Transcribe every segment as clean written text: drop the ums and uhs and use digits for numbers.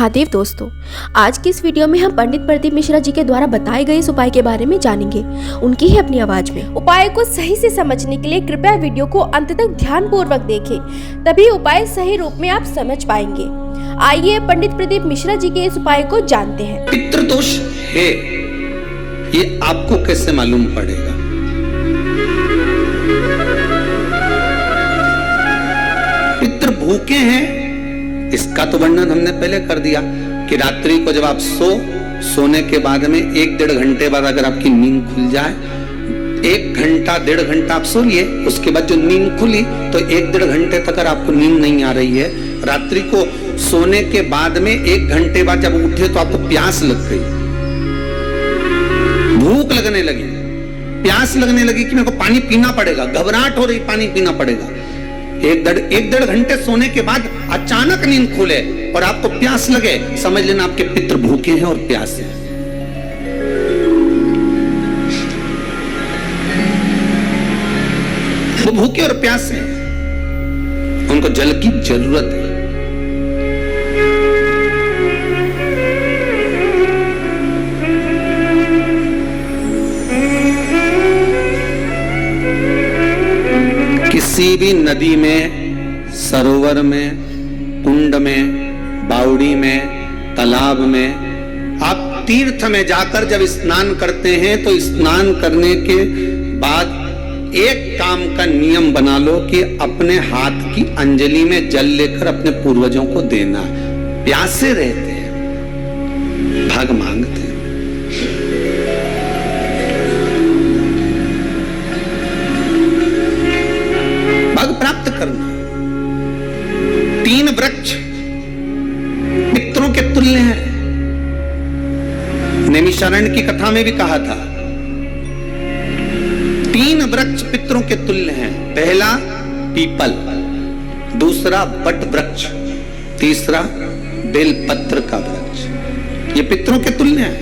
महादेव दोस्तों, आज की इस वीडियो में हम पंडित प्रदीप मिश्रा जी के द्वारा बताए गए इस उपाय के बारे में जानेंगे, उनकी ही अपनी आवाज में। उपाय को सही से समझने के लिए कृपया वीडियो को अंत तक ध्यान पूर्वक देखें, तभी उपाय सही रूप में आप समझ पाएंगे। आइए पंडित प्रदीप मिश्रा जी के इस उपाय को जानते हैं। पितृदोष है, ये आपको कैसे मालूम पड़ेगा? पितृ भूखे हैं, इसका तो वर्णन हमने पहले कर दिया कि रात्रि को जब आप सोने के बाद में 1-1.5 घंटे बाद अगर आपकी नींद खुल जाए, 1 घंटा 1.5 घंटा आप सो लिए, उसके बाद जो नींद खुली तो 1-1.5 घंटे तक अगर आपको नींद नहीं आ रही है, रात्रि को सोने के बाद में 1 घंटे बाद जब उठे तो आपको प्यास लग गई, भूख लगने लगी, प्यास लगने लगी कि मेरे को पानी पीना पड़ेगा, घबराहट हो रही, पानी पीना पड़ेगा। 1-1.5 घंटे सोने के बाद अचानक नींद खुले और आपको प्यास लगे, समझ लेना आपके पितृ भूखे हैं और प्यास है। वो भूखे और प्यास हैं, उनको जल की जरूरत है। किसी भी नदी में, सरोवर में, कुंड में, बावड़ी में, तालाब में, आप तीर्थ में जाकर जब स्नान करते हैं तो स्नान करने के बाद एक काम का नियम बना लो कि अपने हाथ की अंजलि में जल लेकर अपने पूर्वजों को देना। प्यासे रहते हैं, भाग मांगते हैं। प्राप्त करना। 3 वृक्ष पितरों के तुल्य हैं। नैमिषारण्य की कथा में भी कहा था 3 वृक्ष पितरों के तुल्य हैं। पहला पीपल, दूसरा बट वृक्ष, तीसरा बेलपत्र का वृक्ष। ये पितरों के तुल्य हैं।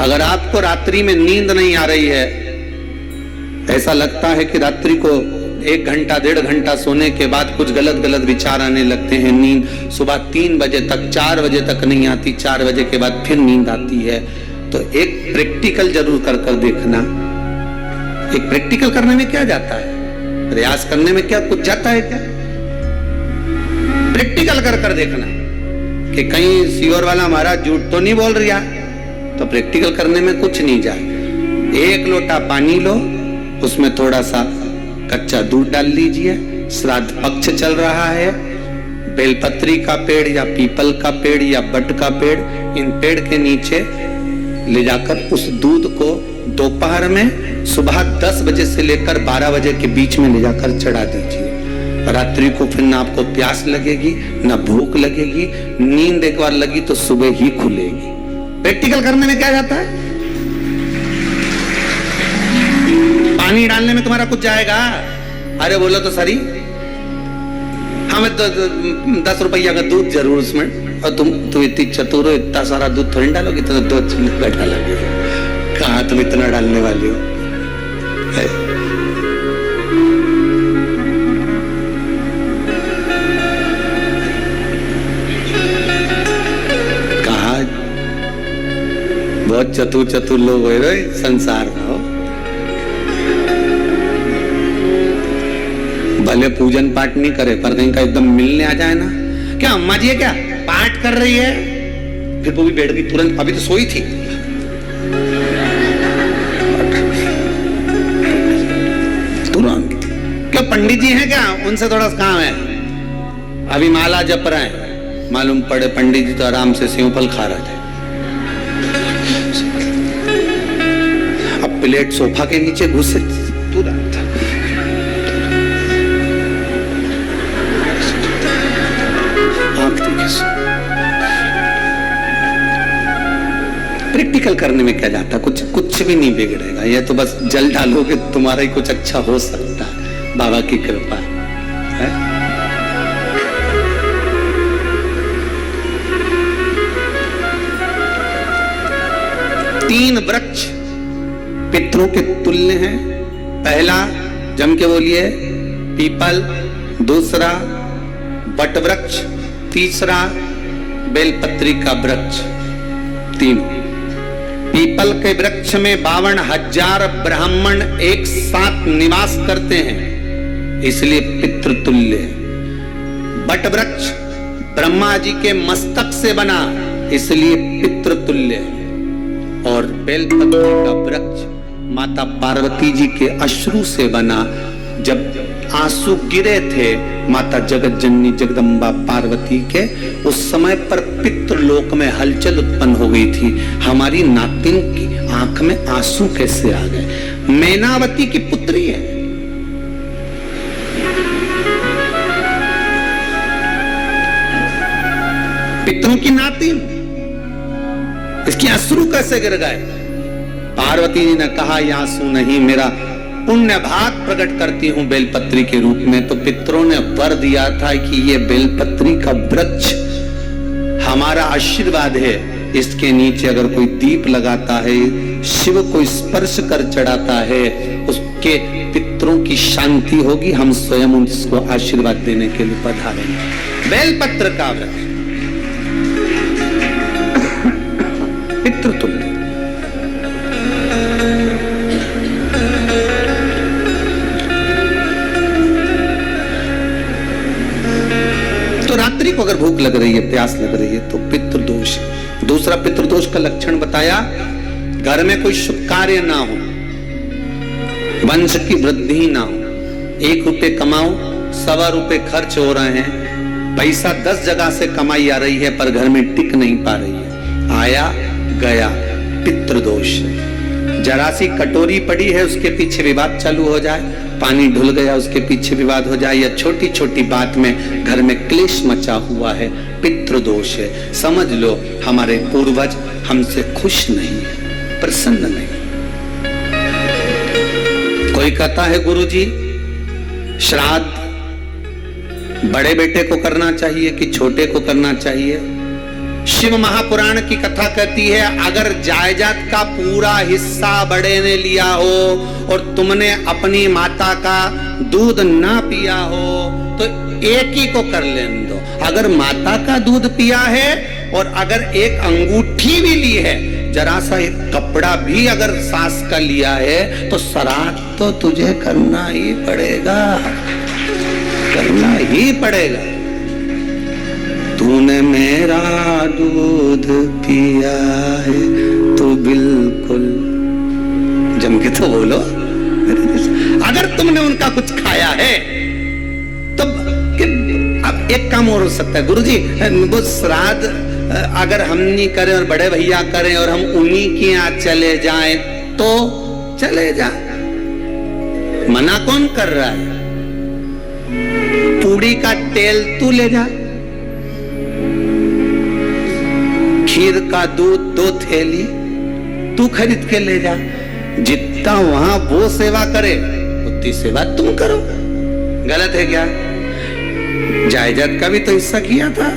अगर आपको रात्रि में नींद नहीं आ रही है, ऐसा लगता है कि रात्रि को 1 घंटा 1.5 घंटा सोने के बाद कुछ गलत विचार आने लगते हैं, नींद सुबह 3 बजे तक 4 बजे तक नहीं आती, 4 बजे के बाद फिर नींद आती है, तो एक प्रैक्टिकल जरूर कर देखना। एक प्रैक्टिकल करने में क्या जाता है, प्रयास करने में क्या कुछ जाता है क्या? प्रैक्टिकल कर देखना कि कहीं सीवर वाला हमारा झूठ तो नहीं बोल रहा, तो प्रैक्टिकल करने में कुछ नहीं जाए। 1 लोटा पानी लो, उसमें थोड़ा सा कच्चा दूध डाल लीजिए, श्राद्ध पक्ष चल रहा है, बेलपत्री का पेड़ या पीपल का पेड़ या बट का पेड़, इन पेड़ के नीचे ले जाकर उस दूध को दोपहर में सुबह 10 बजे से लेकर 12 बजे के बीच में ले जाकर चढ़ा दीजिए। रात्रि को फिर ना आपको प्यास लगेगी, ना भूख लगेगी, नींद एक बार लगी तो सुबह ही खुलेगी। प्रैक्टिकल करने में क्या जाता है? पानी डालने में तुम्हारा कुछ जाएगा? अरे बोलो तो सरी, हमें तो 10 रुपया का दूध जरूर उसमें, और तुम इतनी चतुर हो, इतना सारा दूध थोड़ी डालोगे, तो 2 चम्मच बैठा लगे। कहाँ तुम इतना डालने वाले हो? कहा बहुत चतुर लोग हो रहे संसार में। हो भले पूजन पाठ नहीं करे, पर कहीं का एकदम मिलने आ जाए ना, क्या अम्मा जी है क्या पाठ कर रही है, फिर वो भी बैठ गई तुरंत, अभी तो सोई थी। तुरंत क्या पंडित जी हैं क्या, उनसे थोड़ा काम है, अभी माला जप रहे हैं, मालूम पड़े पंडित जी तो आराम से सेवफल खा रहे थे। अब प्लेट सोफा के नीचे घुसे तुरंत। प्रैक्टिकल करने में क्या जाता, कुछ भी नहीं बिगड़ेगा। ये तो बस जल डालोगे, तुम्हारा ही कुछ अच्छा हो सकता है, बाबा की कृपा है। 3 वृक्ष पितरों के तुल्य हैं। पहला जम के बोलिए पीपल, दूसरा वटवृक्ष, तीसरा बेलपत्री का वृक्ष, तीनों। पीपल के वृक्ष में 52,000 ब्राह्मण एक साथ निवास करते हैं, इसलिए पितृतुल्य। वट वृक्ष ब्रह्मा जी के मस्तक से बना, इसलिए पितृतुल्य। और बेलपत्री का वृक्ष माता पार्वती जी के अश्रु से बना। जब आंसू गिरे थे माता जगत जननी जगदम्बा पार्वती के, उस समय पर पितृलोक में हलचल उत्पन्न हो गई थी। हमारी नातिन की आंख में आंसू कैसे आ गए? मैनावती की पुत्री है। पितरों की नातिन, इसकी अश्रु कैसे गिर गए? पार्वती जी ने कहा, ये आंसू नहीं, मेरा पुण्य भाग प्रकट करती हूं बेलपत्री के रूप में। तो पितरों ने वर दिया था कि ये बेलपत्री का वृक्ष हमारा आशीर्वाद है, इसके नीचे अगर कोई दीप लगाता है, शिव को स्पर्श कर चढ़ाता है, उसके पितरों की शांति होगी। हम स्वयं उसको आशीर्वाद देने के लिए पधारेंगे। बेलपत्र का वृक्ष पितृतुल्य। तो रात्रि को अगर भूख लग रही है, प्यास लग रही है, तो पितृदोष। दूसरा पितृदोष का लक्षण बताया, घर में कोई शुभ कार्य ना हो, वंश की वृद्धि ना हो। 1 रुपए कमाओ, 1.25 रुपए खर्च हो रहे हैं, पैसा 10 जगह से कमाई आ रही है पर घर में टिक नहीं पा रही है, आया गया, पितृदोष। जरा सी कटोरी पड़ी है, उसके पीछे विवाद चालू हो जाए, पानी ढुल गया, उसके पीछे विवाद हो जाए, या छोटी छोटी बात में घर में क्लेश मचा हुआ है, पितृदोष है। समझ लो हमारे पूर्वज हमसे खुश नहीं है, प्रसन्न नहीं। कोई कहता है गुरुजी श्राद्ध बड़े बेटे को करना चाहिए कि छोटे को करना चाहिए? शिव महापुराण की कथा कहती है, अगर जायदाद का पूरा हिस्सा बड़े ने लिया हो और तुमने अपनी माता का दूध ना पिया हो तो एक ही को कर लेने दो। अगर माता का दूध पिया है और अगर एक अंगूठी भी ली है, जरा सा एक कपड़ा भी अगर सास का लिया है, तो श्राद्ध तो तुझे करना ही पड़ेगा, करना ही पड़ेगा। तूने मेरा दूध पिया है तो बिल्कुल जम के तो बोलो। अगर तुमने उनका कुछ खाया है तो अब एक काम और हो सकता है, गुरुजी वो श्राद्ध अगर हम नहीं करें और बड़े भैया करें और हम उन्हीं के यहाँ चले जाएं तो चले जा, मना कौन कर रहा है? पूड़ी का तेल तू ले जा, खीर का दूध 2 थैली तू खरीद के ले जा। जितना वहां वो सेवा करे उतनी सेवा तुम करो। गलत है क्या? जायदाद का भी तो हिस्सा किया था।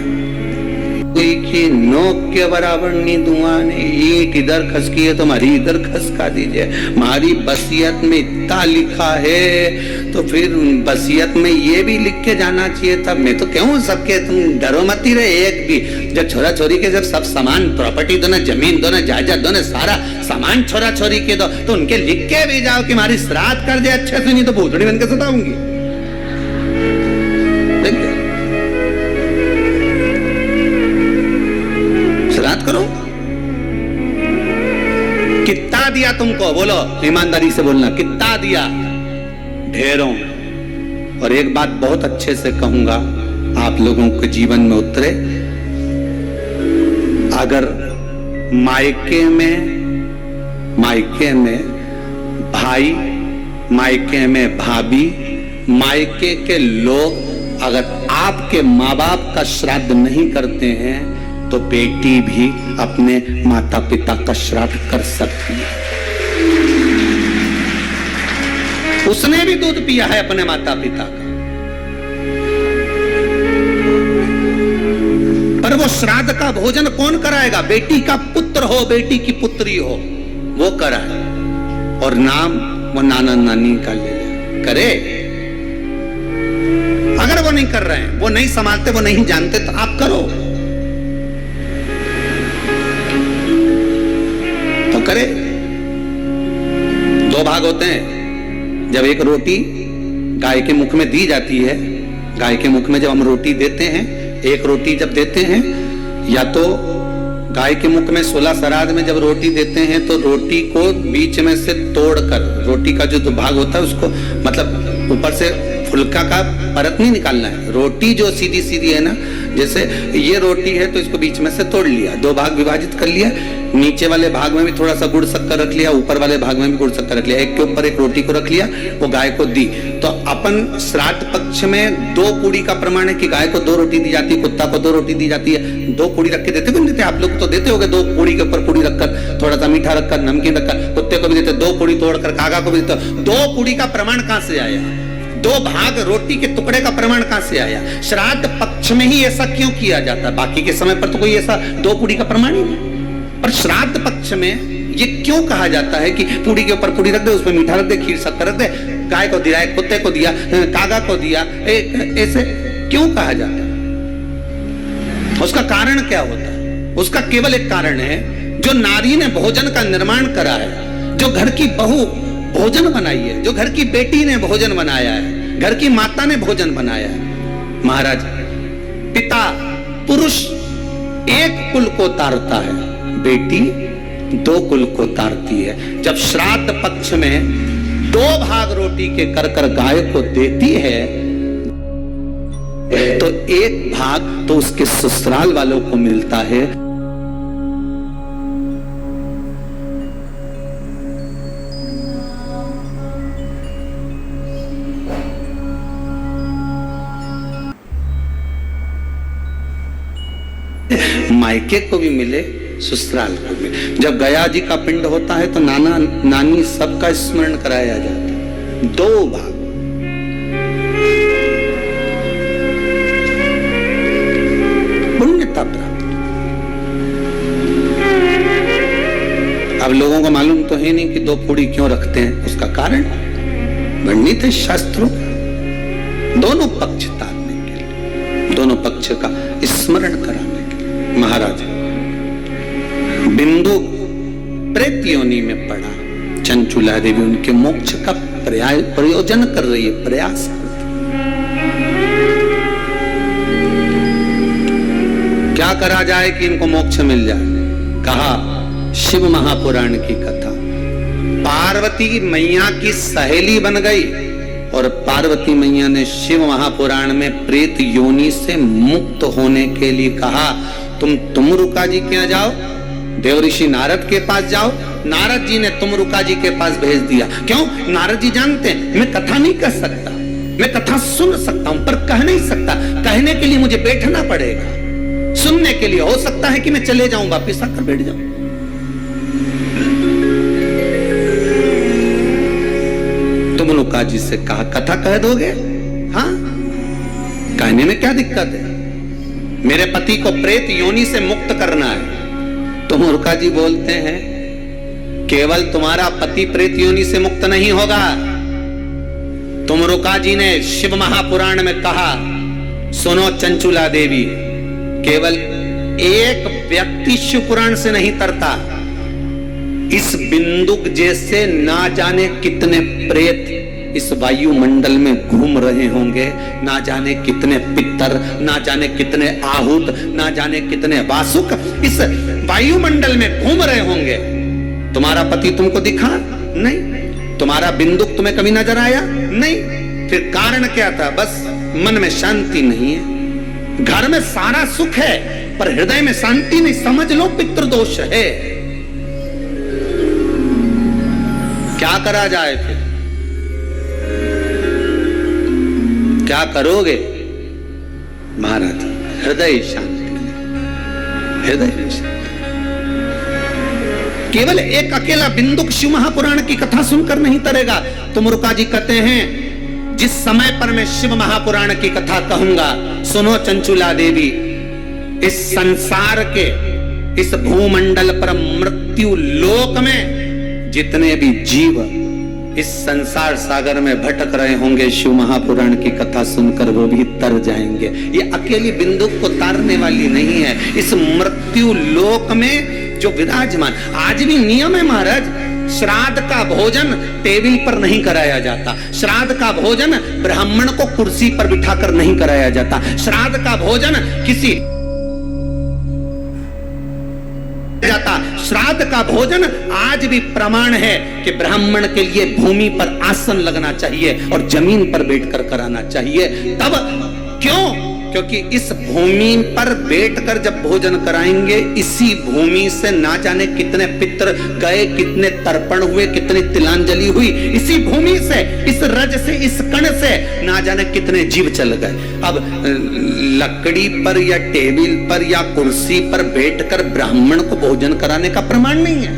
कोई की नोक के बराबर नहीं दूंगा, ईंट इधर खसकी है तो हमारी इधर खसका दीजिए। हमारी बसियत में इतना लिखा है तो फिर बसियत में ये भी लिख के जाना चाहिए था। मैं तो कहूँ सबके, तुम डरो मत ही रहे एक भी। जब छोरा छोरी के जब सब सामान, प्रॉपर्टी दो ना, जमीन दो ना, जायदाद दो ना, सारा सामान छोरा छोरी के दो, तो उनके लिख के भी जाओ कि हमारी श्राद्ध कर दे अच्छे से, नहीं तो भूतड़ी बन के सताऊंगी। श्राद्ध करो। कितना दिया तुमको? बोलो, ईमानदारी से बोलना, कितना दिया? ढेरों। और एक बात बहुत अच्छे से कहूंगा, आप लोगों के जीवन में उतरे। अगर मायके में भाई, मायके में भाभी, मायके के लोग अगर आपके माँ बाप का श्राद्ध नहीं करते हैं तो बेटी भी अपने माता पिता का श्राद्ध कर सकती है। उसने भी दूध पिया है अपने माता पिता का, पर वो श्राद्ध का भोजन कौन कराएगा? बेटी का पुत्र हो, बेटी की पुत्री हो, वो कराए। और नाम वो नाना नानी का ले करे। अगर वो नहीं कर रहे हैं, वो नहीं संभालते, वो नहीं जानते, तो आप करो तो करे। दो भाग होते हैं। जब एक रोटी गाय के मुख में दी जाती है, गाय के मुख में जब हम रोटी देते हैं, एक रोटी जब देते हैं, या तो गाय के मुख में 16 श्राद्ध में जब रोटी देते हैं तो रोटी को बीच में से तोड़कर, रोटी का जो भाग होता है उसको, मतलब ऊपर से फुल्का का परत नहीं निकालना है। रोटी जो सीधी सीधी है ना, जैसे ये रोटी है तो इसको बीच में से तोड़ लिया, दो भाग विभाजित कर लिया, नीचे वाले भाग में भी थोड़ा सा गुड़ शक्कर रख लिया, ऊपर वाले भाग में भी गुड़ शक्कर रख लिया, एक के ऊपर एक रोटी को रख लिया, वो गाय को दी। तो अपन श्राद्ध पक्ष में 2 पूड़ी का प्रमाण है कि गाय को 2 रोटी दी जाती है, कुत्ता को 2 रोटी दी जाती है। 2 पूड़ी रख के देते भी नहीं देते, आप लोग तो देते होगे, 2 पूड़ी के ऊपर पूड़ी रखकर, थोड़ा सा मीठा रखकर, नमकीन रखकर, कुत्ते को भी देते, 2 पूड़ी तोड़कर कागा को भी देते। 2 पूड़ी का प्रमाण कहां से आया? 2 भाग रोटी के टुकड़े का प्रमाण कहां से आया? श्राद्ध पक्ष में ही ऐसा क्यों किया जाता है? बाकी के समय पर तो कोई ऐसा 2 पूड़ी का प्रमाण ही नहीं, पर श्राद्ध पक्ष में ये क्यों कहा जाता है कि पूड़ी के ऊपर पूड़ी रख दे, उसमें मीठा रख दे, खीर शक्कर रख दे, गाय को दिया, कुत्ते को दिया, कागा को दिया, ऐसे क्यों कहा जाता है? उसका कारण क्या होता है? उसका केवल एक कारण है, जो नारी ने भोजन का निर्माण करा है, जो घर की बहू भोजन बनाई है, जो घर की बेटी ने भोजन बनाया है, घर की माता ने भोजन बनाया है। महाराज, पिता पुरुष एक कुल को तारता है, बेटी 2 कुल को तारती है। जब श्राद्ध पक्ष में 2 भाग रोटी के कर गाय को देती है तो 1 भाग तो उसके ससुराल वालों को मिलता है। मायके को भी मिले, ससुराल को भी। जब गया जी का पिंड होता है तो नाना नानी सबका स्मरण कराया जाता है। 2 भाग। पुण्यता प्राप्त। अब लोगों को मालूम तो है नहीं कि 2 पूड़ी क्यों रखते हैं, उसका कारण वर्णित है शास्त्रों, दोनों पक्ष तारने के लिए, दोनों पक्ष का स्मरण कराने के लिए। महाराज, बिंदु प्रेत योनि में पड़ा, चंचुला देवी उनके मोक्ष का प्रयोजन कर रही है, प्रयास करती। क्या करा जाए कि इनको मोक्ष मिल जाए? कहा शिव महापुराण की कथा। पार्वती मैया की सहेली बन गई और पार्वती मैया ने शिव महापुराण में प्रेत योनि से मुक्त होने के लिए कहा, तुम रुका जी के यहाँ जाओ, देवऋषि नारद के पास जाओ। नारद जी ने तुमरुका जी के पास भेज दिया। क्यों? नारद जी जानते हैं मैं कथा नहीं कर सकता, मैं कथा सुन सकता हूं पर कह नहीं सकता, कहने के लिए मुझे बैठना पड़ेगा, सुनने के लिए हो सकता है कि मैं चले जाऊं, वापिस आकर बैठ जाऊं। तुमरुका जी से कहा कथा कह दोगे? हाँ, कहने में क्या दिक्कत है, मेरे पति को प्रेत योनि से मुक्त करना है। तुमरुका जी बोलते हैं केवल तुम्हारा पति प्रेत योनि से मुक्त नहीं होगा। तुमरुका जी ने शिव महापुराण में कहा, सुनो चंचुला देवी, केवल एक व्यक्ति शिव पुराण से नहीं तरता, इस बिंदुक जैसे ना जाने कितने प्रेत इस वायुमंडल में घूम रहे होंगे, ना जाने कितने पितर, ना जाने कितने आहूत, ना जाने कितने वासुक इस वायुमंडल में घूम रहे होंगे। तुम्हारा पति तुमको दिखा नहीं, तुम्हारा बिंदुक तुम्हें कभी नजर आया नहीं, फिर कारण क्या था? बस मन में शांति नहीं है, घर में सारा सुख है पर हृदय में शांति नहीं, समझ लो पितृदोष है। क्या करा जाए फिर? क्या करोगे? महाराज, हृदय शांति, हृदय शांति। केवल एक अकेला बिंदुक शिव महापुराण की कथा सुनकर नहीं तरेगा। तुमरुका जी कहते हैं जिस समय पर मैं शिव महापुराण की कथा कहूंगा, सुनो चंचुला देवी, इस संसार के इस भूमंडल पर मृत्यु लोक में जितने भी जीव इस संसार सागर में भटक रहे होंगे, शिव महापुराण की कथा सुनकर वो भी तर जाएंगे। ये अकेली बिंदु को तारने वाली नहीं है। इस मृत्यु लोक में जो विराजमान, आज भी नियम है महाराज, श्राद्ध का भोजन टेबल पर नहीं कराया जाता। श्राद्ध का भोजन ब्राह्मण को कुर्सी पर बिठाकर नहीं कराया जाता। श्राद्ध का भोजन किसी जाता। श्राद्ध का भोजन आज भी प्रमाण है कि ब्राह्मण के लिए भूमि पर आसन लगना चाहिए और जमीन पर बैठकर कराना चाहिए। तब क्यों? क्योंकि इस भूमि पर बैठकर जब भोजन कराएंगे, इसी भूमि से ना जाने कितने पितृ गए, कितने तर्पण हुए, कितनी तिलांजलि हुई। इसी भूमि से, इस रज से, इस कण से ना जाने कितने जीव चल गए। अब लकड़ी पर या टेबल पर या कुर्सी पर बैठकर ब्राह्मण को भोजन कराने का प्रमाण नहीं है।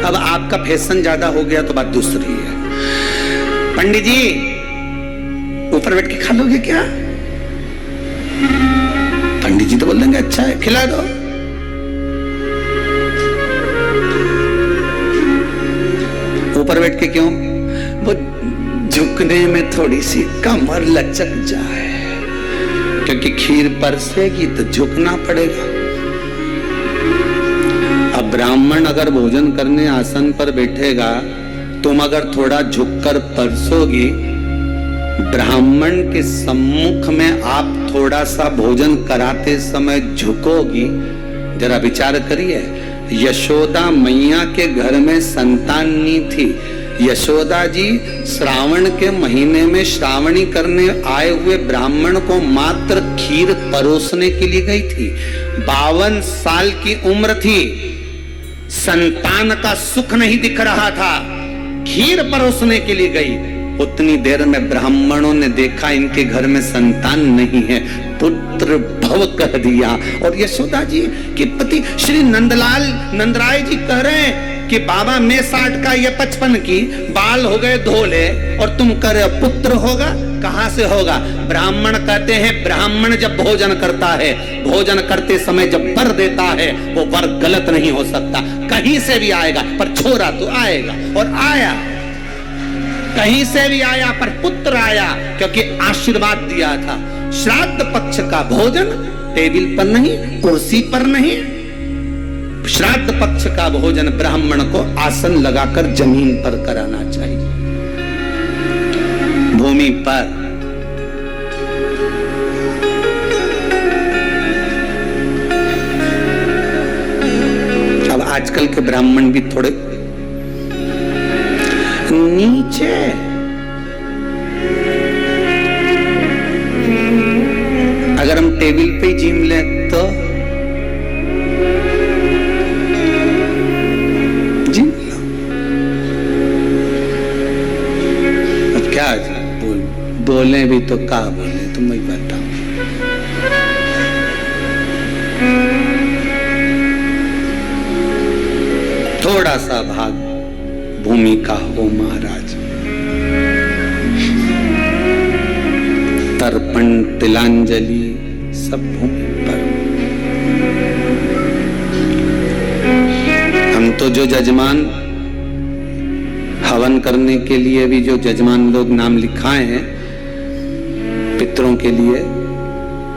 अब आपका फैशन ज्यादा हो गया तो बात दूसरी है। पंडित जी ऊपर बैठ के खा लोगे क्या? पंडित जी तो बोल देंगे अच्छा है, खिला दो। ऊपर बैठ के क्यों? वो झुकने में थोड़ी सी कमर लचक जाए, क्योंकि खीर परसेगी तो झुकना पड़ेगा। अब ब्राह्मण अगर भोजन करने आसन पर बैठेगा, तुम अगर थोड़ा झुककर परसोगी, ब्राह्मण के सम्मुख में आप थोड़ा सा भोजन कराते समय झुकोगी। जरा विचार करिए, यशोदा मैया के घर में संतान नहीं थी। यशोदा जी श्रावण के महीने में श्रावणी करने आए हुए ब्राह्मण को मात्र खीर परोसने के लिए गई थी। 52 साल की उम्र थी, संतान का सुख नहीं दिख रहा था, खीर परोसने के लिए गई। उतनी देर में ब्राह्मणों ने देखा इनके घर में संतान नहीं है, पुत्र भव कह दिया। और यशोदा जी के पति श्री नंदराय जी कह रहे हैं कि बाबा मैं 60 का, ये 55 की, बाल हो गए धोले और तुम कह रहे हो पुत्र होगा। कहां से होगा? ब्राह्मण कहते हैं ब्राह्मण जब भोजन करता है, भोजन करते समय जब वर देता है, वो वर गलत नहीं हो सकता, कहीं से भी आएगा, पर छोरा तो आएगा। और आया, कहीं से भी आया, पर पुत्र आया, क्योंकि आशीर्वाद दिया था। श्राद्ध पक्ष का भोजन टेबल पर नहीं, कुर्सी पर नहीं, श्राद्ध पक्ष का भोजन ब्राह्मण को आसन लगाकर जमीन पर कराना चाहिए, भूमि पर। अब आजकल के ब्राह्मण भी थोड़े नीचे, अगर हम टेबल पे जिम ले तो जिम लो। अब क्या बोले भी तो क्या बोले, तुम ही बताओ। थोड़ा सा भाग भूमि का हो महाराज। तर्पण तिलांजलि सब भूमि पर। हम तो जो जजमान हवन करने के लिए भी जो जजमान लोग नाम लिखाए हैं पितरों के लिए,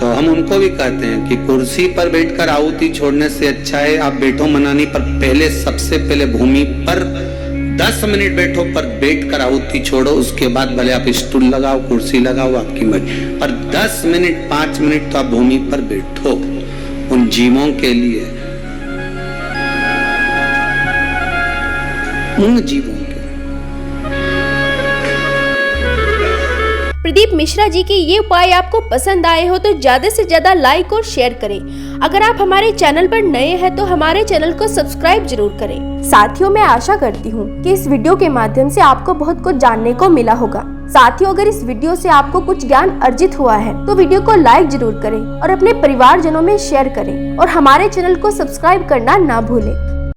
तो हम उनको भी कहते हैं कि कुर्सी पर बैठकर आहुति छोड़ने से अच्छा है आप बैठो मनानी पर, पहले सबसे पहले भूमि पर 10 मिनट बैठो, पर बैठकर आहुति छोड़ो। उसके बाद भले आप स्टूल लगाओ, कुर्सी लगाओ, आपकी मर्जी, पर 10 मिनट 5 मिनट तो आप भूमि पर बैठो उन जीवों के लिए, उन जीवों के। प्रदीप मिश्रा जी के ये उपाय आपको पसंद आए हो तो ज्यादा से ज्यादा लाइक और शेयर करें। अगर आप हमारे चैनल पर नए हैं तो हमारे चैनल को सब्सक्राइब जरूर करें। साथियों, मैं आशा करती हूँ कि इस वीडियो के माध्यम से आपको बहुत कुछ जानने को मिला होगा। साथियों, अगर इस वीडियो से आपको कुछ ज्ञान अर्जित हुआ है तो वीडियो को लाइक जरूर करें और अपने परिवारजनों में शेयर करें और हमारे चैनल को सब्सक्राइब करना ना भूलें।